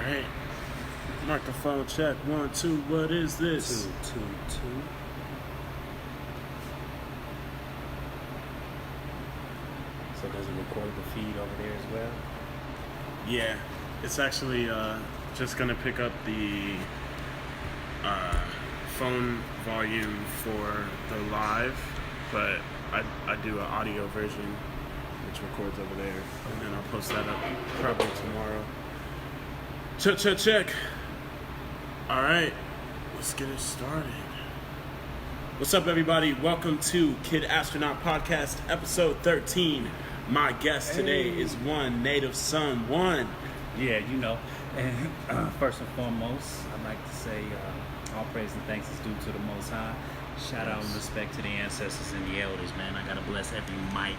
Alright. Microphone check. 1, 2. What is this? 2, 2, 2. So does it record the feed over there as well? Yeah. It's actually just going to pick up the phone volume for the live, but I do an audio version which records over there, and then I'll post that up probably tomorrow. Check. All right, let's get it started. What's up, everybody? Welcome to Kid Astronaut Podcast, episode 13. My guest today is NatVson 1. Yeah, you know. And first and foremost, I'd like to say all praise and thanks is due to the Most High. Shout out and respect to the ancestors and the elders, man. I gotta bless every mic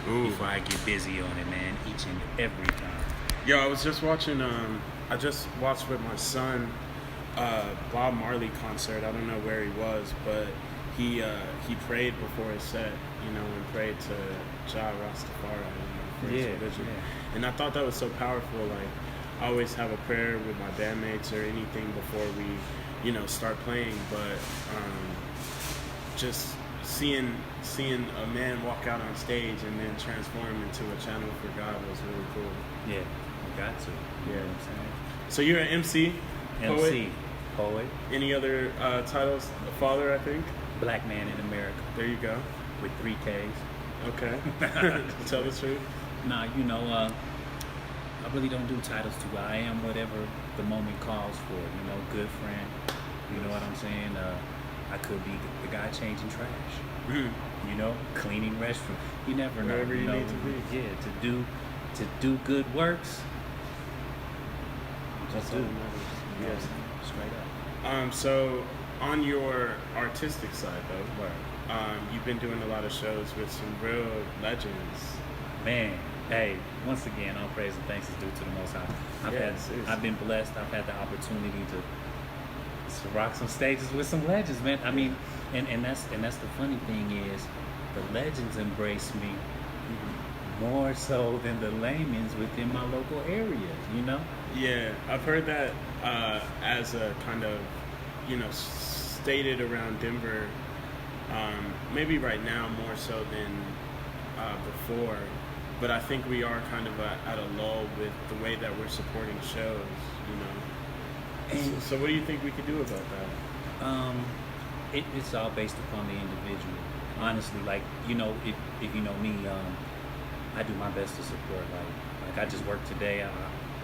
before I get busy on it, man. Each and every time. Yo, I was just watching. I just watched with my son Bob Marley concert. I don't know where he was, but he prayed before his set, and prayed to Jah Rastafari, for his religion. Yeah. And I thought that was so powerful. Like, I always have a prayer with my bandmates or anything before we, start playing. But just seeing a man walk out on stage and then transform into a channel for God was really cool. Yeah, you got to. You know what I'm saying? So you're an MC, poet. Any other titles? A father, I think. Black man in America. There you go. With 3 Ks. Okay. Tell the truth. Nah, I really don't do titles too well. I am whatever the moment calls for. Good friend. You know what I'm saying? I could be the guy changing trash. Mm-hmm. Cleaning restroom. You never know. Wherever you need to be. Yeah, to do good works. That's all that matters. Yes. Straight up. So on your artistic side though, you've been doing a lot of shows with some real legends. Man, hey, once again, all praise and thanks is due to the Most High. I've been blessed. I've had the opportunity to rock some stages with some legends, man. I mean, and that's the funny thing is, the legends embrace me more so than the laymen's within my local areas. Yeah, I've heard that as a kind of, stated around Denver. Maybe right now more so than before, but I think we are kind of at a lull with the way that we're supporting shows. So what do you think we could do about that? It's all based upon the individual. Honestly, if you know me, I do my best to support. Like I just worked today.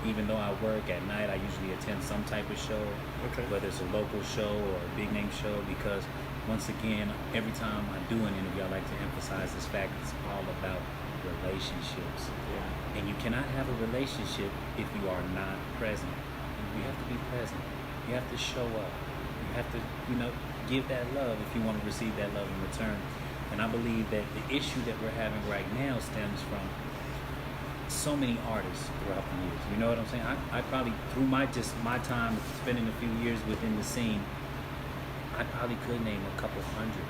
Even though I work at night, I usually attend some type of show, whether it's a local show or a big name show, because once again, every time I do an interview, I like to emphasize this fact: it's all about relationships. Yeah. And you cannot have a relationship if you are not present. You have to be present. You have to show up. You have to, give that love if you want to receive that love in return. And I believe that the issue that we're having right now stems from so many artists throughout the years. You know what I'm saying? I probably, through my time spending a few years within the scene, I probably could name a couple hundred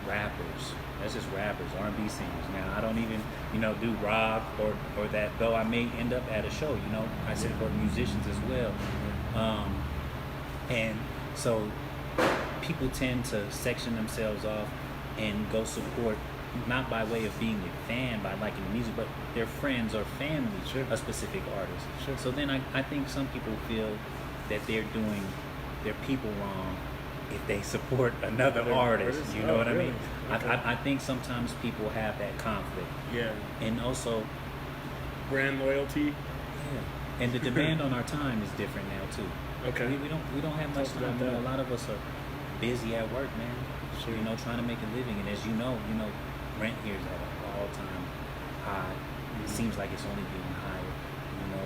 rappers. That's just rappers, R&B singers. Now, I don't even, do rock or that, though I may end up at a show, I support musicians as well. And so people tend to section themselves off and go support, not by way of being a fan, by liking the music, but their friends or family, a specific artist. Sure. So then I think some people feel that they're doing their people wrong if they support another artist. You know what I mean? Okay. I think sometimes people have that conflict. Yeah. And also brand loyalty. Yeah. And the demand on our time is different now too. Okay. We don't have much time. A lot of us are busy at work, man. Sure. Trying to make a living. And as you know, rent here is at an all-time high. It seems like it's only getting higher.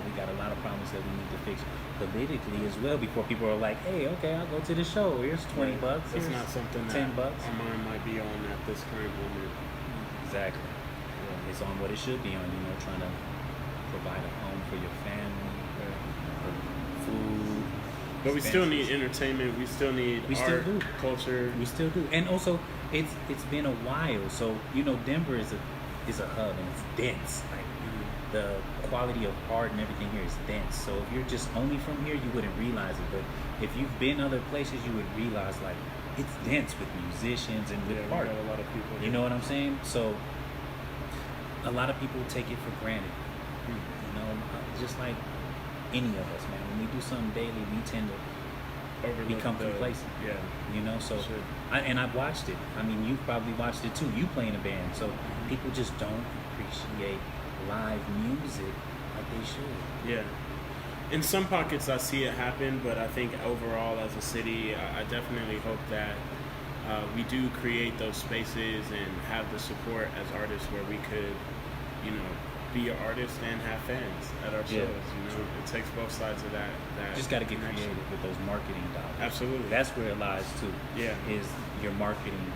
We got a lot of problems that we need to fix politically as well before people are like, hey, okay, I'll go to the show. Here's $20. It's not something $10. Our mind might be on at this current moment. Exactly. Yeah. It's on what it should be on, trying to provide a home for your family, food. But we still need entertainment. We still need art, culture. We still do. And also, it's been a while. So, Denver is a hub and it's dense. Like, the quality of art and everything here is dense. So if you're just only from here, you wouldn't realize it. But if you've been other places, you would realize like it's dense with musicians and with art. A lot of people. You know what I'm saying? So a lot of people take it for granted. You know, just like any of us, man. When we do something daily, we tend to become complacent. Yeah. You know, so Sure. I've watched it. I mean, you've probably watched it too. You play in a band, so people just don't appreciate live music like they should. Yeah. In some pockets, I see it happen, but I think overall, as a city, I definitely hope that we do create those spaces and have the support as artists where we could, you know, be an artist and have fans at our shows. You know, it takes both sides of that. You just got to get connection. creative with those marketing dollars. Absolutely. That's where it lies too. Yeah. Is your marketing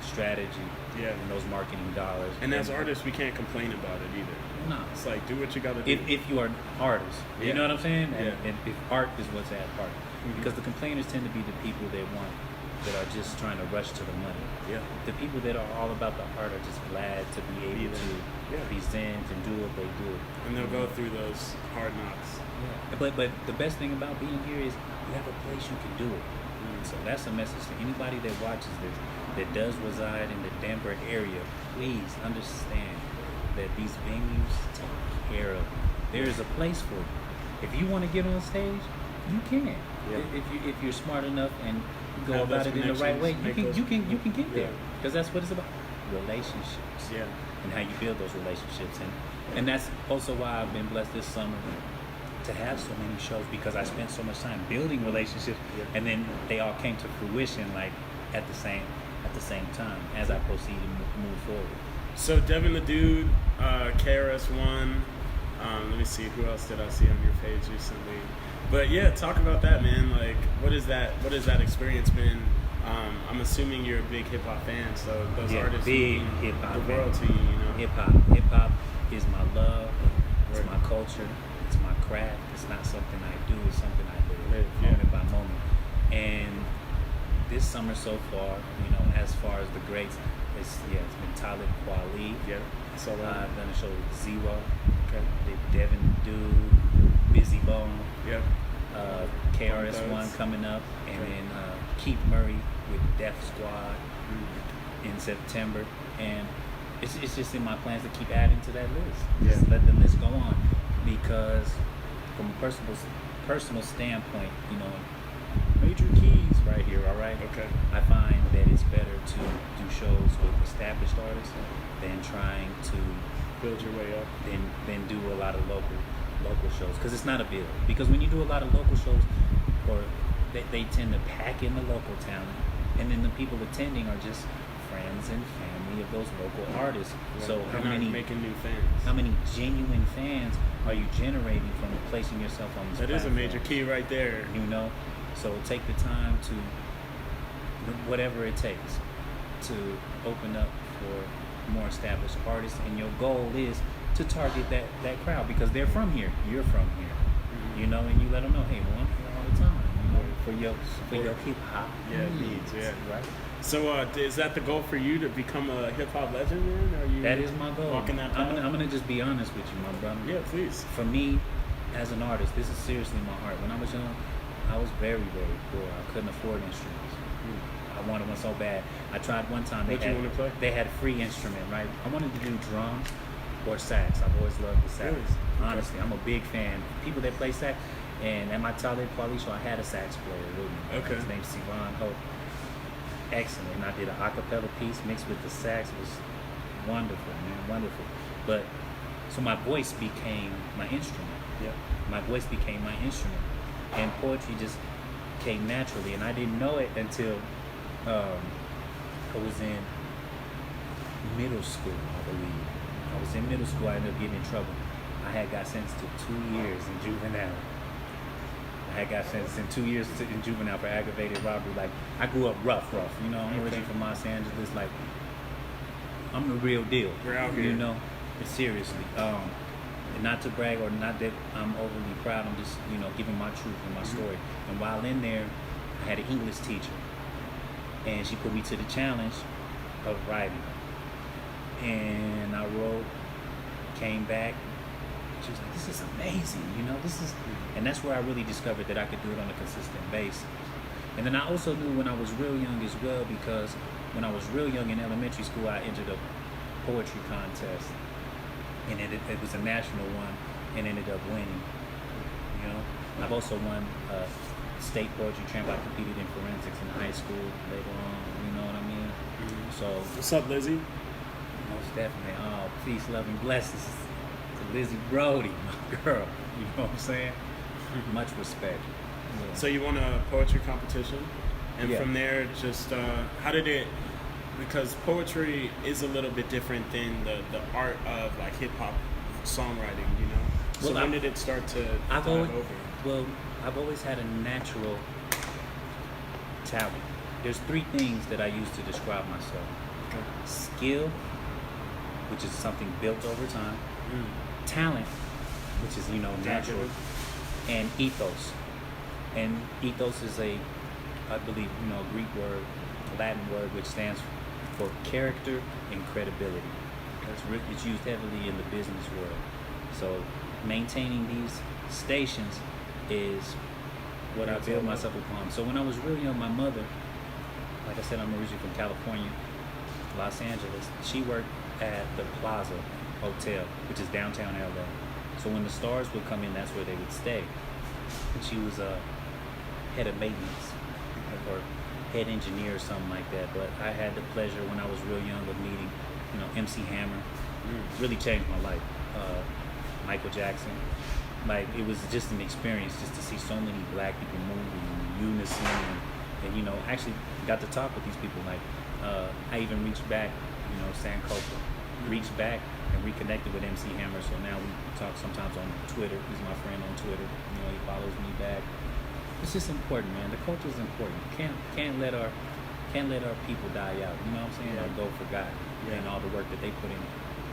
strategy and those marketing dollars. And as artists, we can't complain about it either. No. It's like, do what you got to do. If you are an artist, you know what I'm saying? And, Yeah. and if art is what's at heart. Because the complainers tend to be the people that are just trying to rush to the money. Yeah. The people that are all about the art are just glad to be able to present and do what they do. And they'll go through those hard knocks. Yeah. But the best thing about being here is you have a place you can do it. So that's a message to anybody that watches this, that does reside in the Denver area. Please understand that these venues take care of you. There is a place for you. If you want to get on stage, you can. Yeah. If you're smart enough and go Have about those it in the right way, connections, you can get there. Because that's what it's about. Relationships. Yeah. And how you build those relationships. And that's also why I've been blessed this summer to have so many shows, because I spent so much time building relationships, and then they all came to fruition like at the same time as I proceeded to move forward. So Devin the Dude, KRS-One, let me see, who else did I see on your page recently? But yeah, talk about that, man. Like, what is that experience been? I'm assuming you're a big hip hop fan, so those artists big mean hip hop the world to you, you know. Hip hop is my love. It's my culture. It's my craft. It's not something I do. It's something I live moment by moment. And this summer so far, you know, as far as the greats, it's been Talib Kweli. Yeah. So I've done a show with Zero. Okay. Devin Dude, Busy Bone. Yeah. KRS-One coming up, and then Keith Murray with Def Squad in September, and it's just in my plans to keep adding to that list. Just let the list go on, because from a personal standpoint, you know, major keys right here. All right. Okay. I find that it's better to do shows with established artists than trying to build your way up. Than do a lot of local shows, because it's not a build. Because when you do a lot of local shows, or they tend to pack in the local talent, and then the people attending are just friends and family of those local artists. Yeah. So You're not making new fans. How many genuine fans are you generating from placing yourself on this That is a platform? major key right there. You know, so take the time to whatever it takes to open up for more established artists, and your goal is to target that crowd, because they're from here, you're from here, you know, and you let them know, hey, well, I'm here all the time, you know, for your hip hop needs, right? So is that the goal for you, to become a hip hop legend, man? Are you That is my goal. Walking that path? I'm gonna just be honest with you, my brother. Yeah, please. For me, as an artist, this is seriously my heart. When I was young, I was very, very poor. I couldn't afford instruments. I wanted one so bad. I tried one time. What you want to play? They had a free instrument, right? I wanted to do drums or sax. I've always loved the sax. Really? Honestly, I'm a big fan. People that play sax, and at my Talib Kweli show, I had a sax player with me. Okay. His name's Sivan Hope. Excellent. And I did an a cappella piece mixed with the sax. It was wonderful, man, wonderful. But so my voice became my instrument. Yeah. My voice became my instrument, and poetry just came naturally. And I didn't know it until I was in middle school, I believe. I was in middle school. I ended up getting in trouble. I had got sentenced to 2 years in juvenile. I had got sentenced in 2 years in juvenile for aggravated robbery. Like, I grew up rough. You know, I'm originally from Los Angeles. Like, I'm the real deal. We're out here. You know, seriously. Not to brag, or not that I'm overly proud. I'm just, you know, giving my truth and my story. And while in there, I had an English teacher, and she put me to the challenge of writing. And I wrote, came back, She was like, this is amazing, you know, this is, and that's where I really discovered that I could do it on a consistent basis. And then I also knew when I was real young as well, because when I was real young in elementary school, I entered a poetry contest, and it was a national one, and ended up winning. You know, I've also won state poetry champ. I competed in forensics in high school later on. You know what I mean? Mm-hmm. So what's up, Lizzie? most definitely. Oh, peace, love, and blessings to Lizzie Brody, my girl. You know what I'm saying? Much respect. Yeah. So you won a poetry competition, and Yeah. from there, just how did it? Because poetry is a little bit different than the art of like hip hop songwriting, you know. So Well, when did it start to I've dive always, over? well, I've always had a natural talent. There's 3 things that I use to describe myself: Okay. skill, which is something built over time; talent, which is natural; and ethos. And ethos is I believe, a Greek word, Latin word, which stands for character and credibility. It's used heavily in the business world. So maintaining these stations is what I build myself upon. So when I was real young, my mother, like I said, I'm originally from California, Los Angeles. She worked at the Plaza Hotel, which is downtown LA. So when the stars would come in, that's where they would stay. And she was head of maintenance or head engineer or something like that. But I had the pleasure when I was real young of meeting, MC Hammer. Really changed my life. Michael Jackson. Like, it was just an experience just to see so many black people move in unison, and actually got to talk with these people. Like, I even reached back, Sankofa, reached back and reconnected with MC Hammer. So now we talk sometimes on Twitter. He's my friend on Twitter. He follows me back. It's just important, man. The culture is important. Can't let our people die out. You know what I'm saying? Yeah. Or go forgotten. Yeah. And all the work that they put in,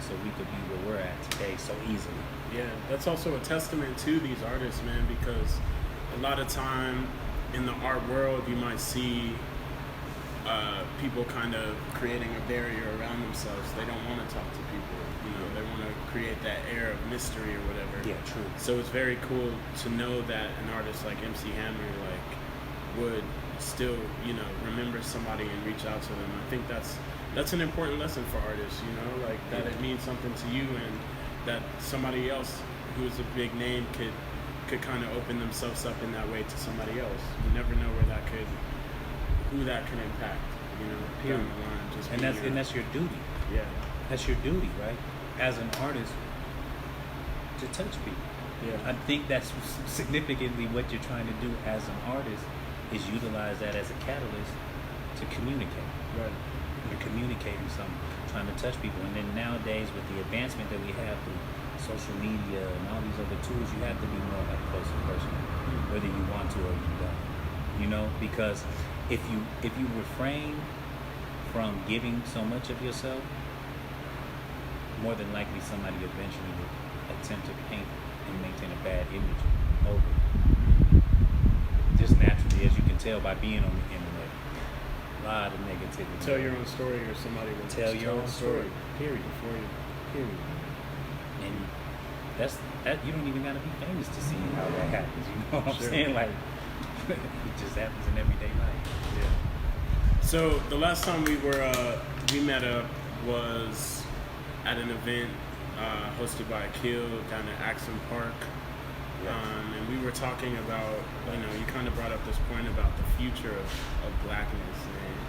so we could be where we're at today so easily. Yeah, that's also a testament to these artists, man, because a lot of time in the art world, you might see people kind of creating a barrier around themselves. They don't want to talk to people, they want to create that air of mystery or whatever. Yeah, true. So it's very cool to know that an artist like MC Hammer, would still, remember somebody and reach out to them. I think that's an important lesson for artists, that it means something to you, and that somebody else who is a big name could kind of open themselves up in that way to somebody else. You never know who that can impact, down the line. Just And that's your duty. yeah, That's your duty, right? As an artist, to touch people. yeah, I think that's significantly what you're trying to do as an artist, is utilize that as a catalyst to communicate. right, You're communicating something, trying to touch people. And then nowadays, with the advancement that we have through social media and all these other tools, you have to be more like a closer person, whether you want to or you don't. Because if you refrain from giving so much of yourself, more than likely somebody eventually will attempt to paint and maintain a bad image over it. Just naturally, as you can tell by being on the internet, a lot of negativity. tell your own story, or somebody will Tell just your own story. period, for you, period. And that you don't even gotta be famous to see how that happens. You know what I'm Sure. saying? Like, it just happens in everyday life. Yeah. So the last time we met up was at an event hosted by Akil down at Axon Park. Yes. And we were talking about, you kind of brought up this point about the future of blackness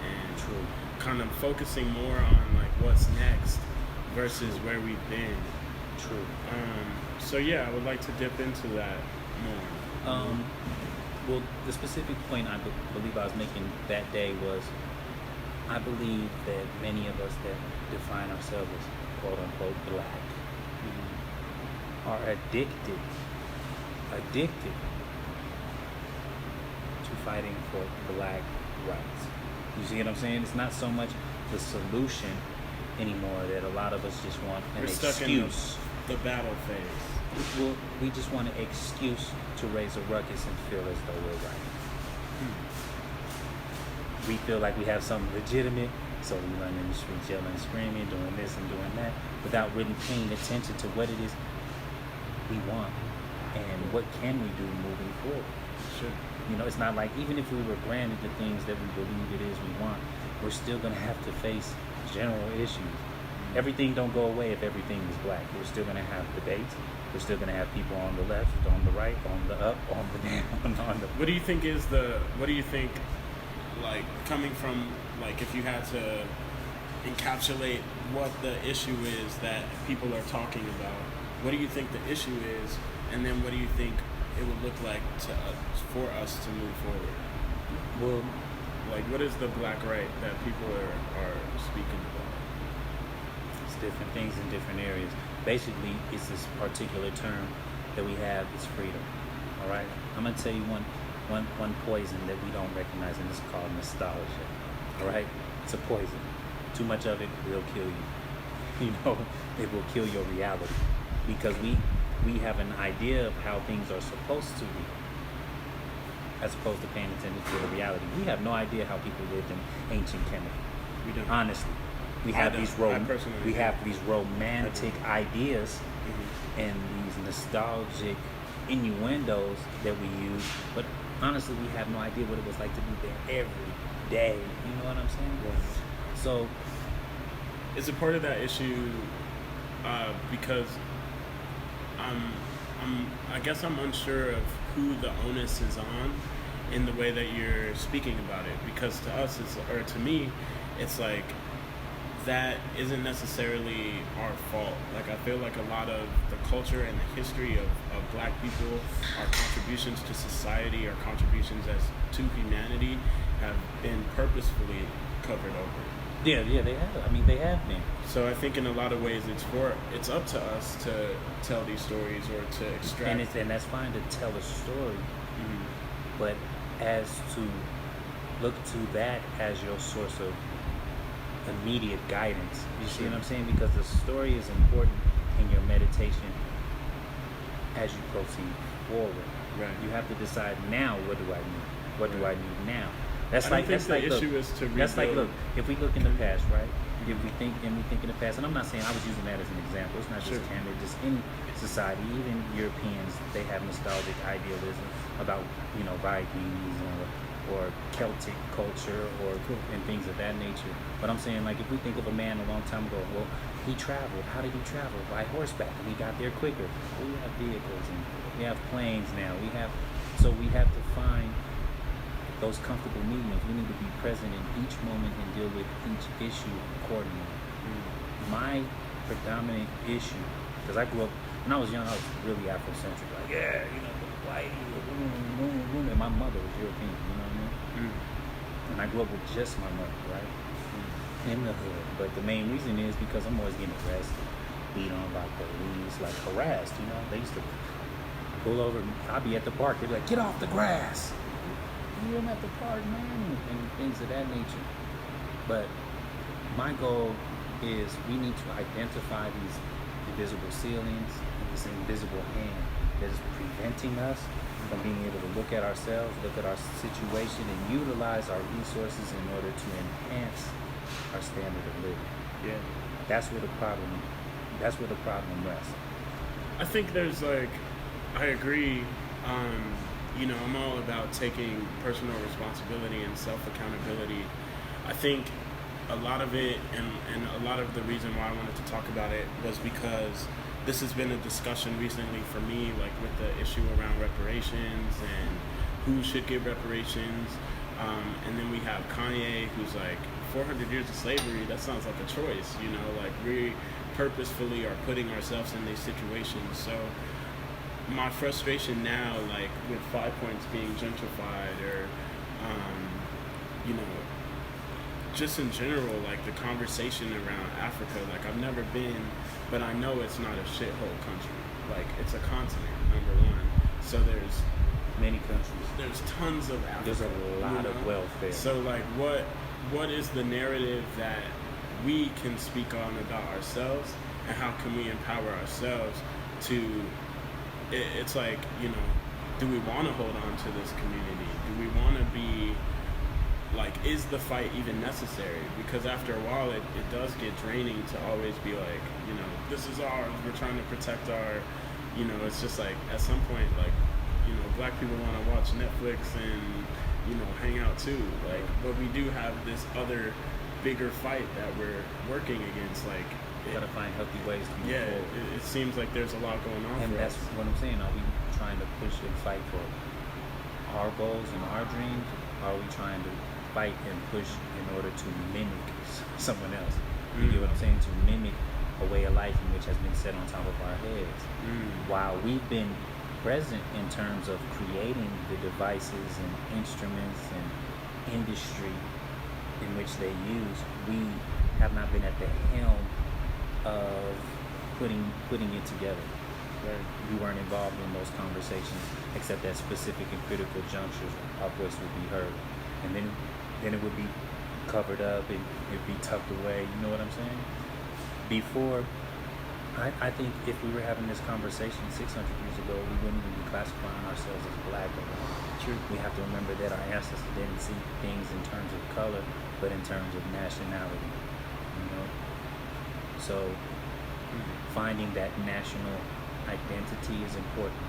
and True. kind of focusing more on what's next versus where we've been. True. So yeah, I would like to dip into that more. Well, the specific point I believe I was making that day was, I believe that many of us that define ourselves as quote unquote black are addicted to fighting for black rights. You see what I'm saying? It's not so much the solution anymore, that a lot of us just want an We're stuck excuse. in the battle phase. We just want an excuse to raise a ruckus and feel as though we're right. We feel like we have something legitimate, so we run in the streets yelling and screaming, doing this and doing that, without really paying attention to what it is we want, and what can we do moving forward. Sure. You know, it's not like, even if we were granted the things that we believe it is we want, we're still going to have to face general issues. Everything don't go away if everything is black. We're still going to have debates. We're still going to have people on the left, on the right, on the up, on the down, on the... What do you think, like, coming from, like, if you had to encapsulate what the issue is that people are talking about, what do you think the issue is, and then what do you think it would look like for us to move forward? Well, like, what is the black right that people are speaking about? it's different things in different areas. Basically, it's this particular term that we have is freedom. All right? I'm going to tell you one poison that we don't recognize, and it's called nostalgia. All right? It's a poison. Too much of it will kill you. You know, it will kill your reality, because we have an idea of how things are supposed to be, as opposed to paying attention to the reality. We have no idea how people lived in ancient Kemet. We don't. Honestly, we have these romantic ideas and these nostalgic innuendos that we use, but honestly, we have no idea what it was like to be there every day. You know what I'm saying? Yes. So, is a part of that issue because I guess I'm unsure of who the onus is on in the way that you're speaking about it, because to us, or to me, it's like that isn't necessarily our fault. Like, I feel like a lot of the culture and the history of black people, our contributions to society, our contributions to humanity have been purposefully covered over. yeah, they have. I mean, they have been. So I think in a lot of ways it's up to us to tell these stories or to extract. And that's fine to tell a story, Mhm. but as to look to that as your source of immediate guidance. You see what I'm saying? Because the story is important in your meditation as you proceed forward. Right. You have to decide, now, what do I need? What do I need now? I don't think the issue is to rebuild. That's like, look, if we look in the past, right? If we think in the past, and I'm not saying, I was using that as an example. It's not just Canada, just any society, even Europeans, they have nostalgic idealism about, you know, Vikings or Celtic culture and things of that nature. But I'm saying, like, if we think of a man a long time ago, well, he traveled. How did he travel? By horseback, and he got there quicker. Well, we have vehicles, and we have planes now. So we have to find those comfortable mediums. We need to be present in each moment and deal with each issue accordingly. My predominant issue, because I grew up, when I was young, I was really Afrocentric. Like, yeah, you know, whitey, and my mother was European, you know what I mean? And I grew up with just my mother, right? In the hood. But the main reason is because I'm always getting arrested, beat on by police, like harassed, you know? They used to pull over, I'd be at the park, they'd be like, get off the grass. I'm at the park, man, and things of that nature. But my goal is we need to identify these invisible ceilings and this invisible hand that is preventing us from being able to look at ourselves, look at our situation, and utilize our resources in order to enhance our standard of living. Yeah. That's where the problem rests. I think there's I agree. You know, I'm all about taking personal responsibility and self-accountability. I think a lot of it, and a lot of the reason why I wanted to talk about it was because this has been a discussion recently for me, like with the issue around reparations and who should get reparations. And then we have Kanye, who's like, 400 years of slavery, that sounds like a choice, you know, like we purposefully are putting ourselves in these situations. So my frustration now, like with 5 Points being gentrified, or you know, just in general, like the conversation around Africa, like I've never been, but I know it's not a shithole country. Like, it's a continent, number one. So there's many countries. There's tons of Africa. There's a lot of welfare. So like, what is the narrative that we can speak on about ourselves, and how can we empower ourselves to? It's like, you know, do we want to hold on to this community? Do we want to be, like, is the fight even necessary? Because after a while, it does get draining to always be like, you know, this is ours, we're trying to protect you know, it's just like at some point, like, you know, black people want to watch Netflix and, you know, hang out too. Like, but we do have this other bigger fight that we're working against. Like, We gotta find healthy ways to move yeah, forward. it seems like there's a lot going on And for that's us. what I'm saying. Are we trying to push and fight for our goals and our dreams? Or are we trying to fight and push in order to mimic someone else? You get what I'm saying? To mimic a way of life in which has been set on top of our heads. While we've been present in terms of creating the devices and instruments and industry in which they use, we have not been at the helm of putting it together. Right. We weren't involved in those conversations, except at specific and critical junctures, our voice would be heard, and then it would be covered up and it'd be tucked away. You know what I'm saying? Before, I think if we were having this conversation 600 years ago, we wouldn't even be classifying ourselves as black. True. We have to remember that our ancestors didn't see things in terms of color, but in terms of nationality. You know, so finding that national identity is important.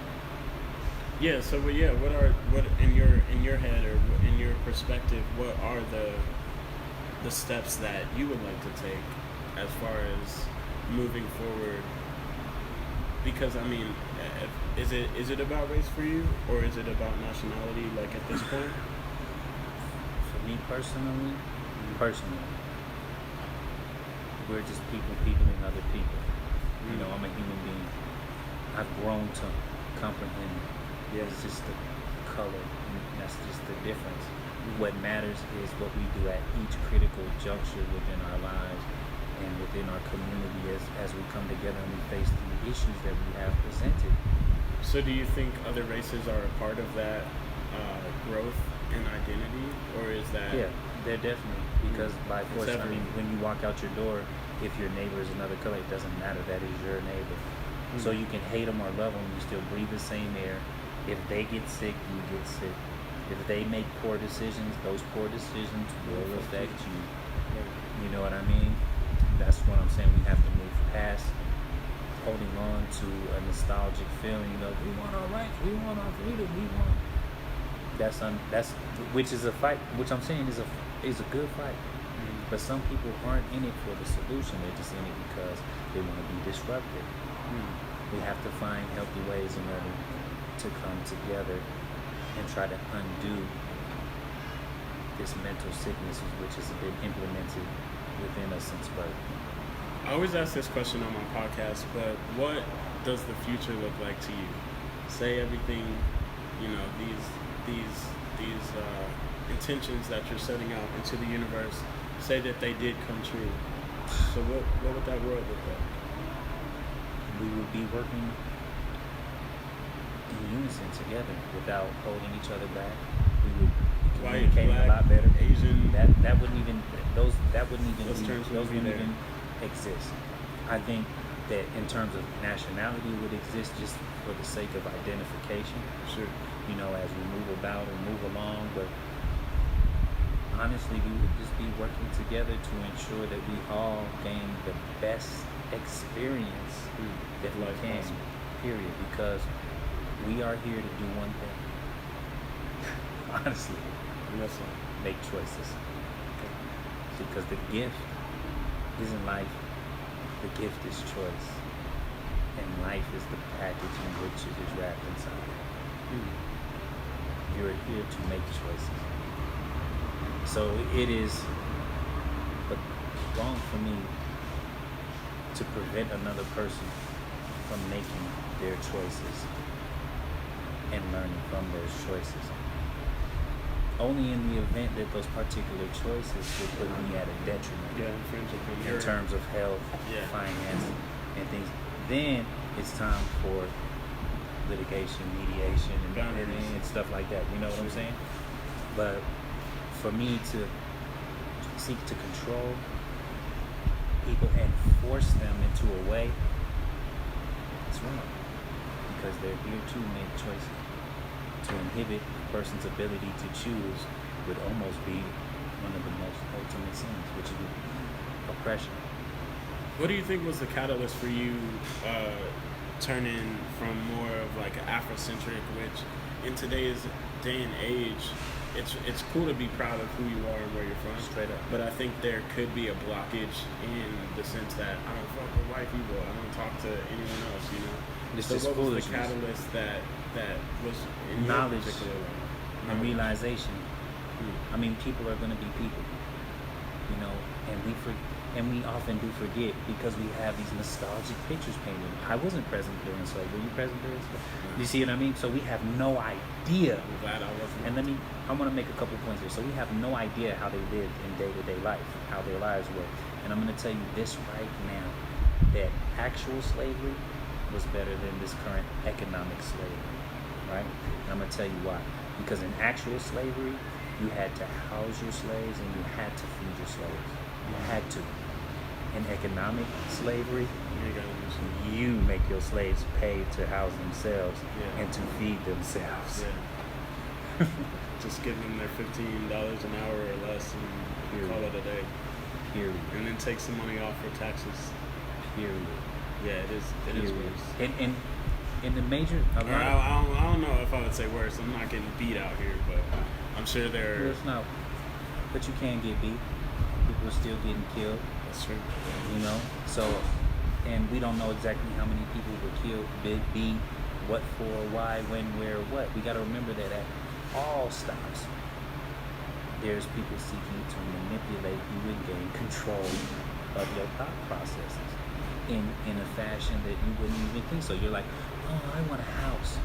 Yeah. So, what in your head or in your perspective, what are the steps that you would like to take as far as moving forward? Because I mean, is it about race for you, or is it about nationality? Like at this point? For me personally, we're just peopling other people. You know, I'm a human being. I've grown to comprehend. It's just the color, and that's just the difference. What matters is what we do at each critical juncture within our lives and within our community as we come together and we face the issues that we have presented. So do you think other races are a part of that growth and identity, or is that? Yeah, they're definitely, because by force, I mean, when you walk out your door, if your neighbor is another color, it doesn't matter, that is your neighbor. So you can hate them or love them, you still breathe the same air. If they get sick, you get sick. If they make poor decisions, those poor decisions will affect you. You know what I mean? That's what I'm saying. We have to move past holding on to a nostalgic feeling of we want our rights, we want our freedom, we want. That's which is a fight. Which I'm saying is a good fight. But some people aren't in it for the solution. They're just in it because they want to be disrupted. We have to find healthy ways in order to come together and try to undo this mental sickness which has been implemented within us since birth. I always ask this question on my podcast, but what does the future look like to you? Say everything, you know, these intentions that you're setting out into the universe, say that they did come true. So what would that world look like? We would be working in unison together without holding each other back. We would be communicating a lot better. Asian. That wouldn't even those terms wouldn't even exist. I think that in terms of nationality would exist just for the sake of identification. Sure. You know, as we move about and move along, but honestly, we would just be working together to ensure that we all gain the best experience that we can, period, because we are here to do one thing. Honestly, make choices. Because the gift isn't life, the gift is choice. And life is the package in which it is wrapped inside. You're here to make choices. So it is wrong for me to prevent another person from making their choices and learning from those choices. Only in the event that those particular choices would put me at a detriment in terms of health, finance, and things. Then it's time for litigation, mediation, and stuff like that. You know what I'm saying? But for me to seek to control people and force them into a way, it's wrong. Because they're here to make choices. To inhibit a person's ability to choose would almost be one of the most ultimate sins, which is oppression. What do you think was the catalyst for you turning from more of like an Afrocentric, which in today's day and age, it's cool to be proud of who you are and where you're from. Straight up. But I think there could be a blockage in the sense that I don't fuck with white people. I don't talk to anyone else. You know. It's So just what was the foolishness. catalyst that was in your Knowledge particular way? and Knowledge. realization. I mean, people are going to be people, you know, and we often do forget because we have these nostalgic pictures painted. I wasn't present during slavery. Were you present during slavery? Do you see what I mean? So we have no idea. I'm glad I wasn't. And I want to make a couple points here. So we have no idea how they lived in day-to-day life, how their lives were. And I'm going to tell you this right now, that actual slavery was better than this current economic slavery, right? And I'm going to tell you why. Because in actual slavery, you had to house your slaves and you had to feed your slaves. You had to. In economic slavery, You gotta do something. you make your slaves pay to house themselves Yeah. and to feed themselves. Yeah. Just give them their $15 an hour or less and call it a day. Period. And then take some money off for taxes. Period. Yeah, it is. It is Period. worse. And in the major, a Or lot I don't know if I would say worse. I'm not getting beat out here, but I'm sure well, there. it's not. But you can get beat. People are still getting killed. That's true. You know. So, and we don't know exactly how many people were killed, beat, what for, why, when, where, what. We got to remember that at all stops, there's people seeking to manipulate you and gain control of your thought processes in a fashion that you wouldn't even think so. You're like, oh, I want a house.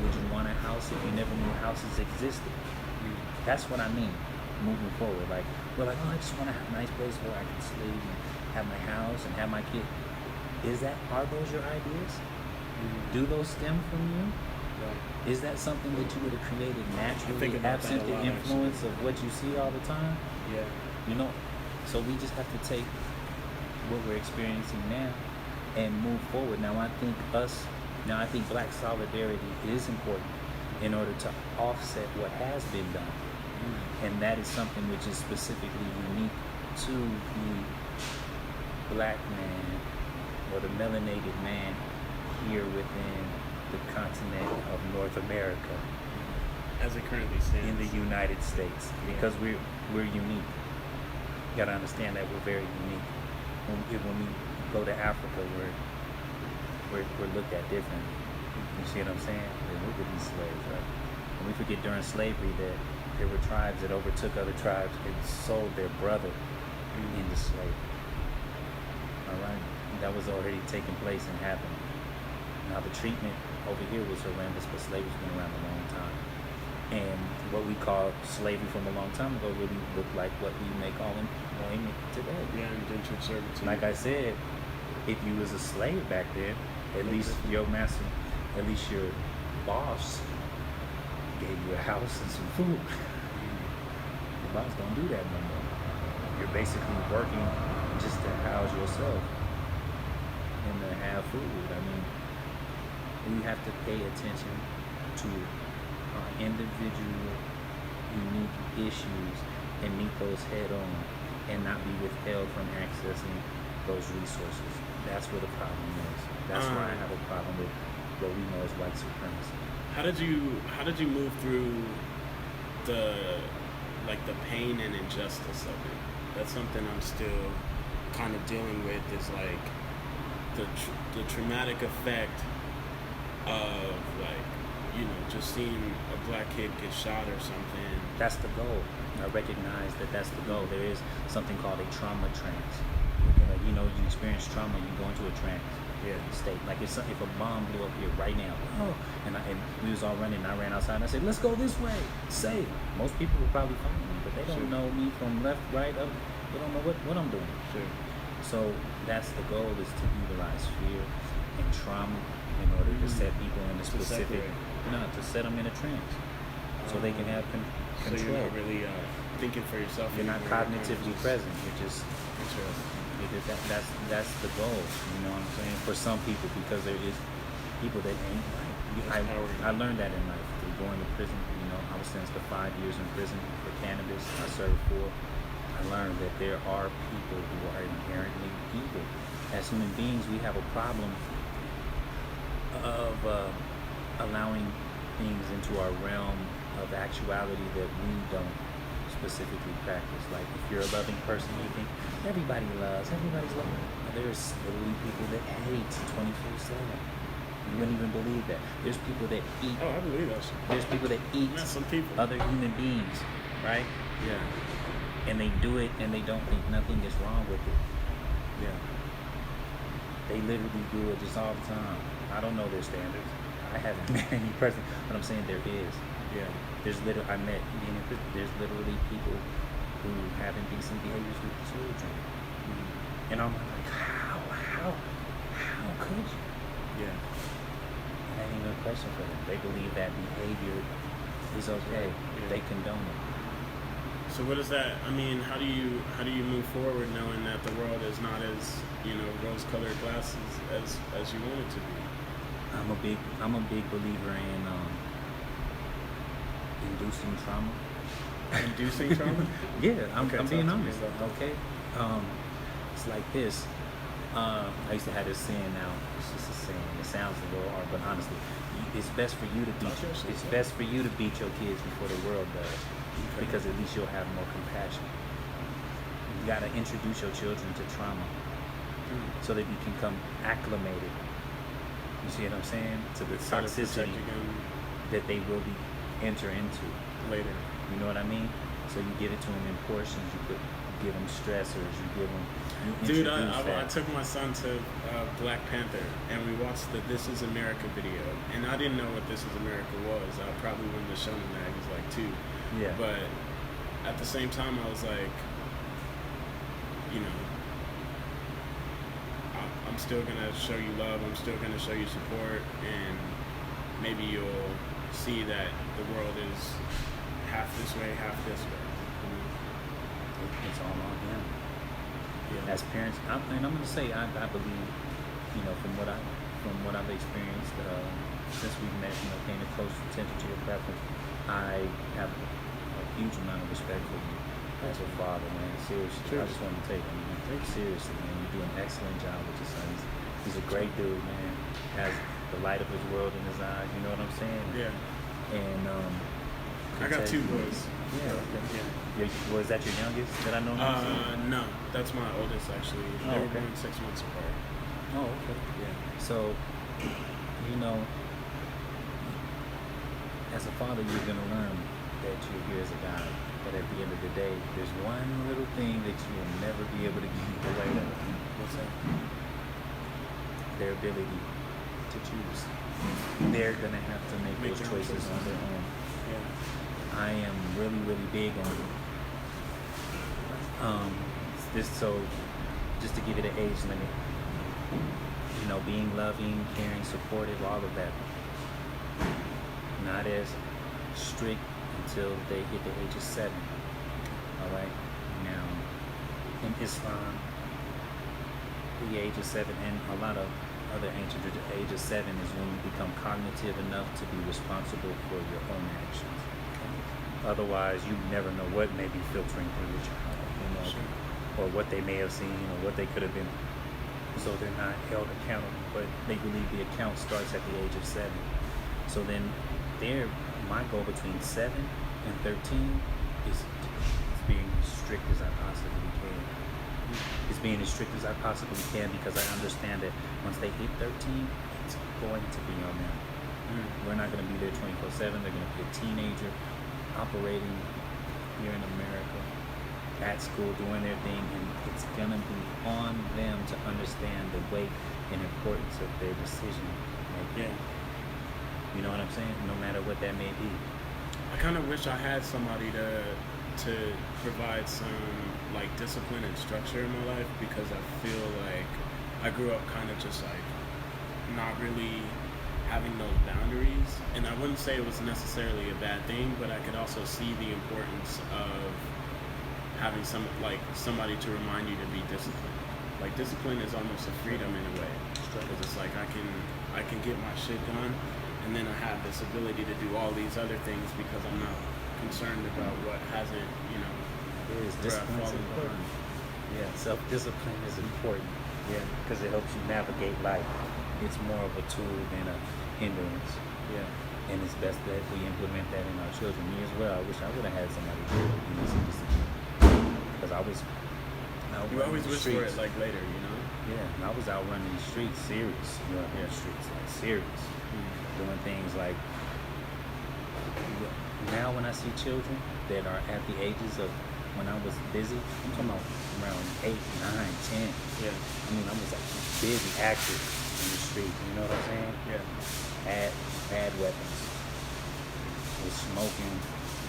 Would you want a house if you never knew houses existed? That's what I mean, moving forward. Like, we're like, oh, I just want to have a nice place where I can sleep and have my house and have my kid. Are those your ideas? Do those stem from you? Is that something that you would have created naturally, think about absent that a the lot, influence of what you see all the time? Yeah. You know, so we just have to take what we're experiencing now and move forward. Now I think black solidarity is important in order to offset what has been done. And that is something which is specifically unique to the black man or the melanated man here within the continent of North America, As it currently stands. in the United States, because we're unique. You gotta understand that we're very unique. When we go to Africa, we're looked at differently. You see what I'm saying? They look at these slaves, right? And we forget during slavery that there were tribes that overtook other tribes and sold their brother into slavery. All right, that was already taking place and happening. Now the treatment over here was horrendous, but slavery's been around a long time. And what we call slavery from a long time ago really looked like what we may call employment today. Yeah, indentured servitude. Like I said, if you was a slave back then, at least your master, at least your boss gave you a house and some food. Your boss don't do that no more. You're basically working just to house yourself and to have food. I mean, we have to pay attention to our individual, unique issues and meet those head on and not be withheld from accessing those resources. That's where the problem is. That's why I have a problem with what we know as white supremacy. How did you move through the pain and injustice of it? That's something I'm still kind of dealing with. Is like the traumatic effect of just seeing a black kid get shot or something. That's the goal. I recognize that that's the goal. There is something called a trauma trance. Like, you experience trauma, you go into a trance state. Like if a bomb blew up here right now, and we was all running, and I ran outside and I said, let's go this way, safe. Most people would probably follow me, but they don't know me from left, right, up. They don't know what I'm doing. Sure. So that's the goal, is to utilize fear and trauma in order to set people in a specific, to set them in a trance, so they can have control. So you're not really thinking for yourself. You're not cognitively present. You're just that's the goal. You know what I'm saying? For some people, because there is people that ain't like. I learned that in life through going to prison. I was sentenced to 5 years in prison for cannabis. I served 4. I learned that there are people who are inherently evil. As human beings, we have a problem of allowing things into our realm of actuality that we don't specifically practice. Like if you're a loving person, you think everybody's loving. There's literally people that hate 24/7. You wouldn't even believe that. There's people that eat. Oh, I believe that shit. There's people that eat Met some people. other human beings, right? Yeah. And they do it and they don't think nothing is wrong with it. Yeah. They literally do it just all the time. I don't know their standards. I haven't met any person, but I'm saying there is. Yeah. There's literally people who have indecent behaviors with children. And I'm like, how could you? Yeah. And that ain't even a question for them. They believe that behavior is okay. Yeah. They condone it. So what is that? I mean, how do you move forward knowing that the world is not as, rose-colored glasses as you want it to be? I'm a big believer in inducing trauma. Inducing trauma? Yeah, I'm Okay, being talk to me honest. about that. Okay, it's like this. I used to have this saying. Now it's just a saying. It sounds a little hard, but honestly, it's best for you to beat. It's best for you to beat your kids before the world does, because at least you'll have more compassion. You got to introduce your children to trauma so that you can become acclimated. You see what I'm saying? To the toxicity that they will enter into Later. You know what I mean? So you give it to them in portions. You give them stressors. You give them. Dude, I took my son to Black Panther, and we watched the This Is America video, and I didn't know what This Is America was. I probably wouldn't have shown him that. He was like 2. Yeah. But at the same time, I was like, I'm still going to show you love. I'm still going to show you support, and maybe you'll see that the world is half this way, half this way. It's all on him. Yeah. As parents, I'm going to say, I believe, from what I've experienced since we've met, paying close attention to your preference, I have a huge amount of respect for you as a father, man. Seriously, Sure. I just want to take it, man. Seriously, man. You do an excellent job with your son. He's a great dude, man. Has the light of his world in his eyes. You know what I'm saying? Yeah. And I got 2 boys. Yeah. Okay. Yeah. Was that your youngest that I know? No, that's my oldest actually. They were born 6 months apart. Oh, okay. Yeah. So, as a father, you're gonna learn that you're here as a guide. But at the end of the day, there's one little thing that you will never be able to keep away from. What's that? Their ability to choose. They're gonna have to make those choices on their own. Yeah. I am really, really big on this. So, just to give it an age limit, being loving, caring, supportive, all of that. Not as strict until they hit the age of 7. All right. Now, in Islam, the age of 7, and a lot of other ancient traditions, the age of 7 is when you become cognitive enough to be responsible for your own actions. Otherwise, you never know what may be filtering through your child, Sure. or what they may have seen, or what they could have been. So they're not held accountable, but they believe the account starts at the age of 7. So then, my goal between 7 and 13 is being as strict as I possibly can. It's being as strict as I possibly can, because I understand that once they hit 13, it's going to be on them. We're not going to be there 24/7. They're going to be a teenager operating here in America, at school, doing their thing, and it's going to be on them to understand the weight and importance of their decision making. Yeah. You know what I'm saying? No matter what that may be. I kind of wish I had somebody to provide some discipline and structure in my life, because I feel like I grew up kind of just not really having those boundaries. And I wouldn't say it was necessarily a bad thing, but I could also see the importance of having somebody to remind you to be disciplined. Discipline is almost a freedom in a way, because it's I can get my shit done, and then I have this ability to do all these other things because I'm not concerned about what hasn't, Discipline is important. Yeah, self-discipline is important. Yeah, because it helps you navigate life. it's more of a tool than a hindrance. Yeah. And it's best that we implement that in our children. Me as well. I wish I would have had somebody do it, some discipline. Because I was out You always running the wish for streets. it like later, you know? Yeah, and I was out running the streets, serious. The streets, like serious. Doing things like, now when I see children that are at the ages of when I was busy, I'm talking about around 8, 9, 10. Yeah. I mean, I was like busy, active in the street. You know what I'm saying? Yeah. Had weapons. Was smoking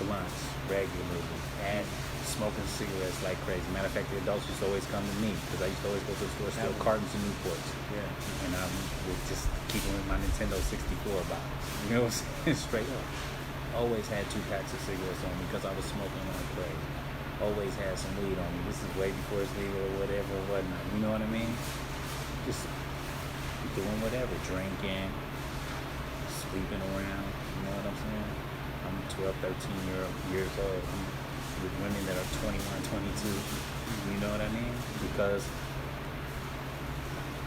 blunts regularly. Had smoking cigarettes like crazy. Matter of fact, the adults used to always come to me because I used to always go to the store, steal cartons of Newports. Yeah. And I would just keep them in my Nintendo 64 box. You know what I'm saying? Straight up. Always had 2 packs of cigarettes on me because I was smoking like crazy. Always had some weed on me. This is way before it's legal or whatever or whatnot. You know what I mean? Just doing whatever. Drinking, sleeping around. You know what I'm saying? I'm 12, 13 years old. I'm with women that are 21, 22. You know what I mean? Because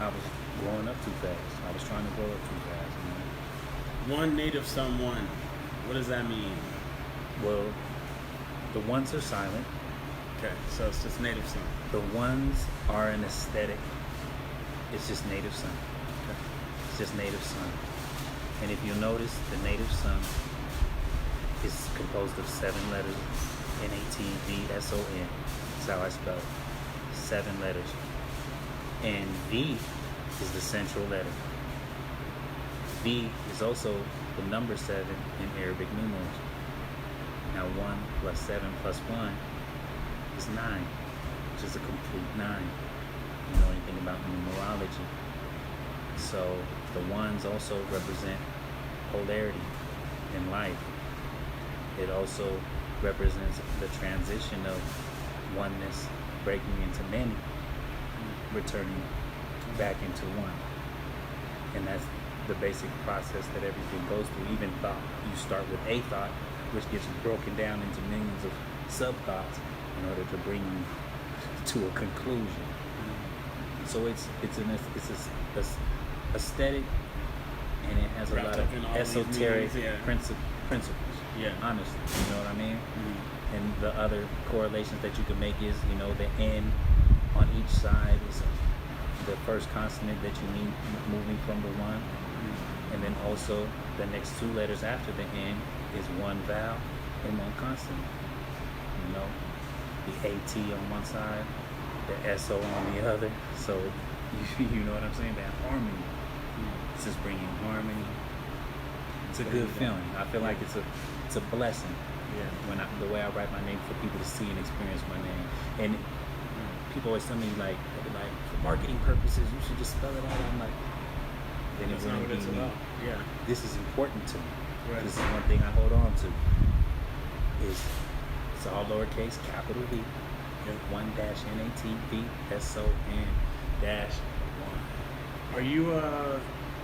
I was growing up too fast. I was trying to grow up too fast. You know? One native son, one. What does that mean? Well, the ones are silent. Okay, so it's just native son. The ones are an aesthetic. It's just native son. Okay. It's just native son. And if you notice, the native son is composed of 7 letters. NATVSON. That's how I spell it. 7 letters. And V is the central letter. V is also the number 7 in Arabic numerals. Now 1 plus 7 plus 1 is 9, which is a complete 9. You know anything about numerology. So the ones also represent polarity in life. It also represents the transition of oneness breaking into many, returning back into one. And that's the basic process that everything goes through. Even thought, you start with a thought, which gets broken down into millions of sub-thoughts in order to bring you to a conclusion. So it's aesthetic, and it has a lot of esoteric principles. Yeah. Honestly, you know what I mean? And the other correlations that you can make is, the N on each side is the first consonant that you need moving from the one. And then also the next 2 letters after the N is 1 vowel and 1 consonant. The AT on one side, the SO on the other. So you know what I'm saying? That harmony. It's just bringing harmony. It's a good feeling. I feel like it's a blessing. Yeah. When the way I write my name for people to see and experience my name. And people always tell me like for marketing purposes you should just spell it out. I'm like, then it wouldn't be me. Yeah. This is important to me. Right. This is one thing I hold on to. It's all lowercase, capital V, 1 dash NATVSON dash 1.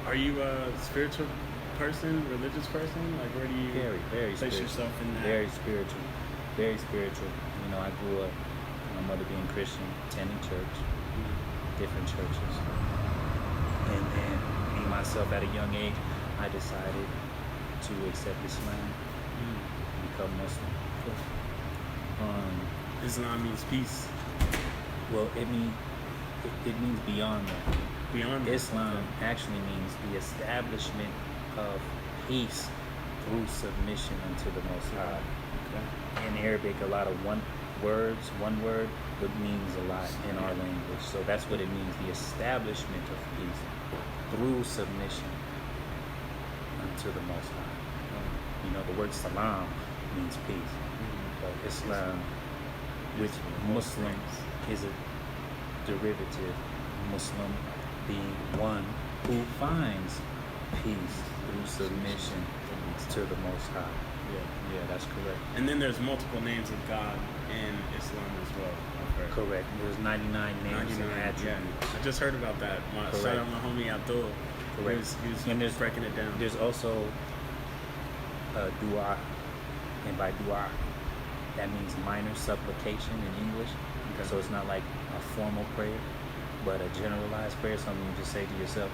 Are you a spiritual person, religious person? Like, where do you very place yourself in that? Very spiritual. Very spiritual. I grew up, my mother being Christian, attending church, different churches. And then me, myself, at a young age, I decided to accept Islam, become Muslim. Islam means peace. Well, it means beyond that. Beyond that. Islam actually means the establishment of peace through submission unto the Most High. Okay. In Arabic, a lot of one word, it means a lot in our language. So that's what it means, the establishment of peace through submission unto the Most High. The word salam means peace. But Islam, which Muslim is a derivative, Muslim being one who finds peace through submission to the Most High. Yeah, that's correct. And then there's multiple names of God in Islam as well. Correct. There's 99 names and attributes. Yeah. I just heard about that. Shout out my homie Abdul. Correct. He was breaking it down. There's also dua, and by dua, that means minor supplication in English. Okay. So it's not like a formal prayer, but a generalized prayer, something you just say to yourself,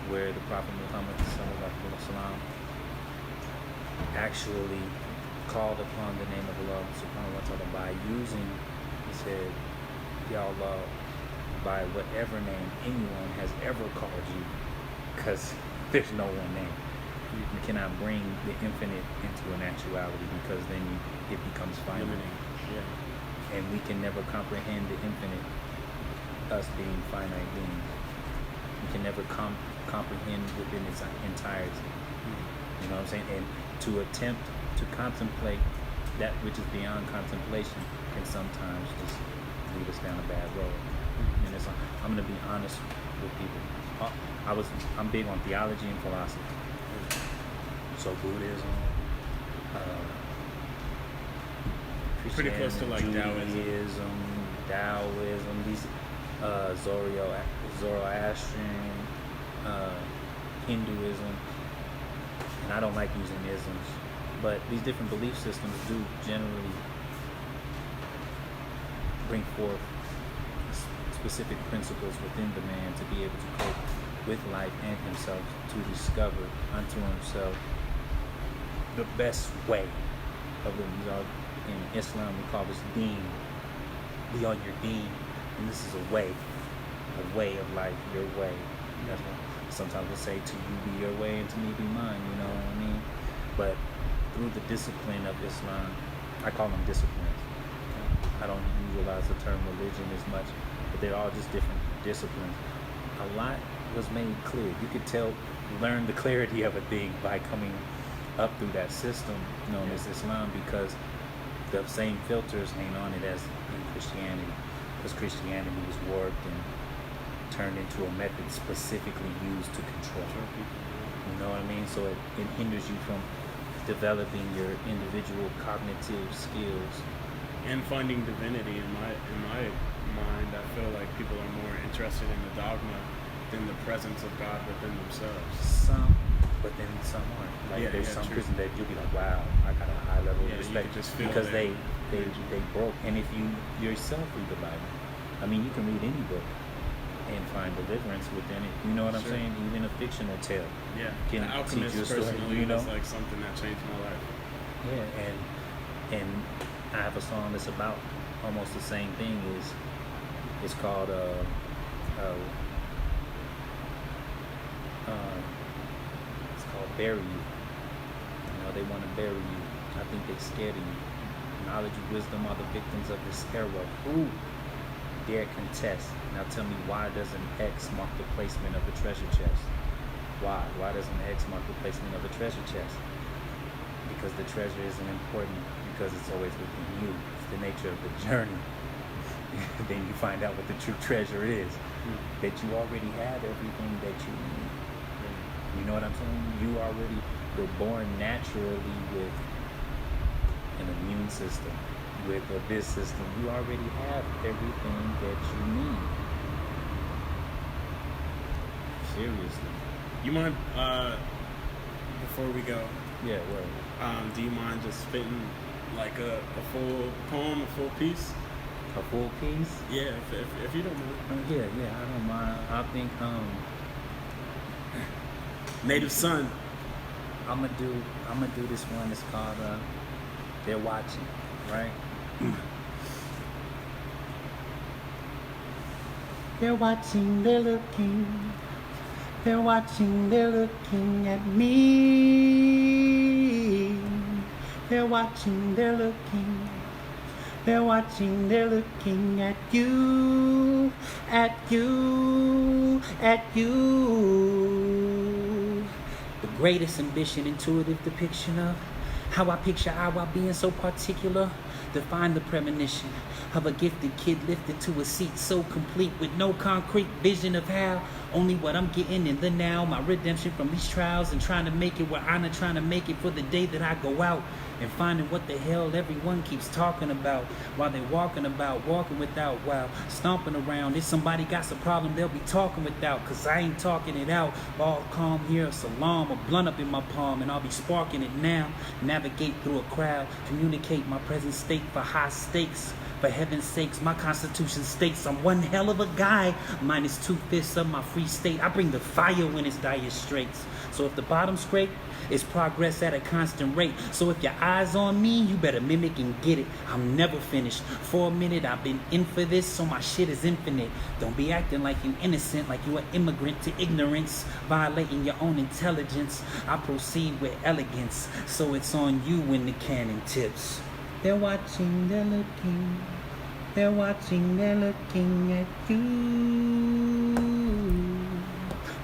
where the Prophet Muhammad sallallahu alaihi wasallam actually called upon the name of Allah subhanahu wa ta'ala by using, he said, Ya Allah, by whatever name anyone has ever called you, because there's no one name. You cannot bring the infinite into an actuality, because then it becomes finite. Yeah. And we can never comprehend the infinite, us being finite beings. We can never comprehend within its entirety. You know what I'm saying? And to attempt to contemplate that which is beyond contemplation can sometimes just lead us down a bad road. And it's, I'm going to be honest with people. I'm big on theology and philosophy. So Buddhism, pretty close to like Judaism, Taoism, these Zoroastrian, Hinduism, and I don't like using isms, but these different belief systems do generally bring forth specific principles within the man to be able to cope with life and himself, to discover unto himself the best way of living. In Islam, we call this deen. Be on your deen, and this is a way of life, your way. That's why sometimes we'll say, to you be your way and to me be mine, you know what I mean? But through the discipline of Islam, I call them disciplines. I don't utilize the term religion as much, but they're all just different disciplines. A lot was made clear. You could learn the clarity of a thing by coming up through that system known as Islam, because the same filters ain't on it as in Christianity, because Christianity was warped and turned into a method specifically used to control people. You know what I mean? So it hinders you from developing your individual cognitive skills and finding divinity. In my mind, I feel like people are more interested in the dogma than the presence of God within themselves. Some, but then some aren't. Like there's some Christians that you'll be like, wow, I got a high level of respect, because they broke. And if you yourself read the Bible, I mean, you can read any book and find deliverance within it. You know what I'm saying? Even a fictional tale. Yeah. Can The Alchemist teach you a story, personally you know? was like something that changed my life. Yeah, and I have a song that's about almost the same thing. It's called it's called Bury You. You know, they want to bury you. I think they're scared of you. Knowledge and wisdom are the victims of this era. Who dare contest? Now tell me, why doesn't X mark the placement of the treasure chest? Why? Why doesn't X mark the placement of the treasure chest? Because the treasure isn't important, because it's always within you. It's the nature of the journey. Then you find out what the true treasure is. That you already have everything that you need. You know what I'm saying? You already were born naturally with an immune system, with this system. You already have everything that you need. Seriously. You mind, before we go, Yeah, word. do you mind just spitting like a full poem, a full piece? A full piece? Yeah, if you don't mind. Yeah, I don't mind. I think Native Son. I'm gonna do this one. It's called They're Watching, right? They're watching, they're looking. They're watching, they're looking at me. They're watching, they're looking. They're watching, they're looking at you, at you, at you. The greatest ambition, intuitive depiction of how I picture I while being so particular. Define the premonition of a gifted kid lifted to a seat so complete with no concrete vision of how. Only what I'm getting in the now, my redemption from these trials, and trying to make it where I'm not trying to make it for the day that I go out and finding what the hell everyone keeps talking about while they walking without, while stomping around. If somebody got some problem, they'll be talking without, cause I ain't talking it out. All calm here, a salam, a blunt up in my palm, and I'll be sparking it now. Navigate through a crowd, communicate my present state for high stakes. For heaven's sakes, my constitution states I'm one hell of a guy, minus 2/5 of my free fiery state. I bring the fire when it's dire straits. So if the bottom scrape, it's progress at a constant rate. So if your eyes on me, you better mimic and get it. I'm never finished. For a minute, I've been in for this, so my shit is infinite. Don't be acting like you innocent, like you an immigrant to ignorance, violating your own intelligence. I proceed with elegance, so it's on you when the cannon tips. They're watching, they're looking. They're watching, they're looking at you.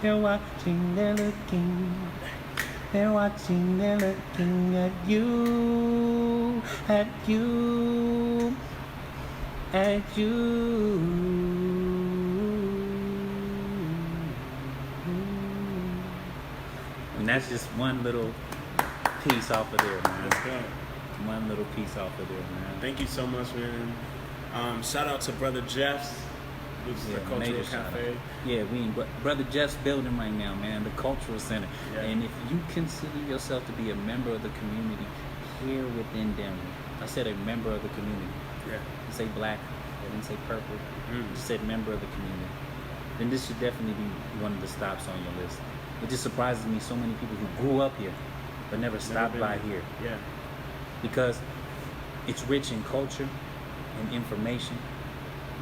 They're watching, they're looking. They're watching, they're looking at you. At you. At you. And that's just one little piece off of there, man. Let's go. One little piece off of there, man. Thank you so much, man. Shout out to Brother Jeff's, which is the Cultural Cafe. Yeah, we in Brother Jeff's building right now, man, the Cultural Center. Yeah. And if you consider yourself to be a member of the community here within Denver, I said a member of the community. Yeah. I didn't say black, I didn't say purple. Mm. I just said member of the community. Then this should definitely be one of the stops on your list. It just surprises me so many people who grew up here but never stopped by here. Yeah. Because it's rich in culture and information,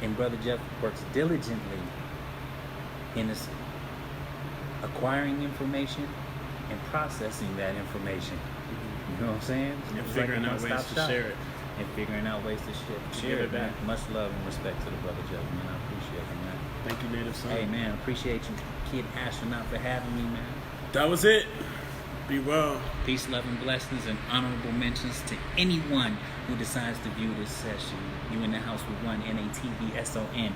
and Brother Jeff works diligently in his acquiring information and processing that information. Mm-hmm. You know what I'm saying? And It's figuring like a out ways one-stop to shop. share it. And figuring out ways to share give it it back. man. Much love and respect to the Brother Jeff, man. I appreciate it, man. Thank you, Native Son. Hey, man, appreciate you, Kid Astronaut, for having me, man. That was it. Be well. Peace, love, and blessings, and honorable mentions to anyone who decides to view this session. You in the house with one, NatVson.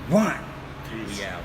One. Peace. We out.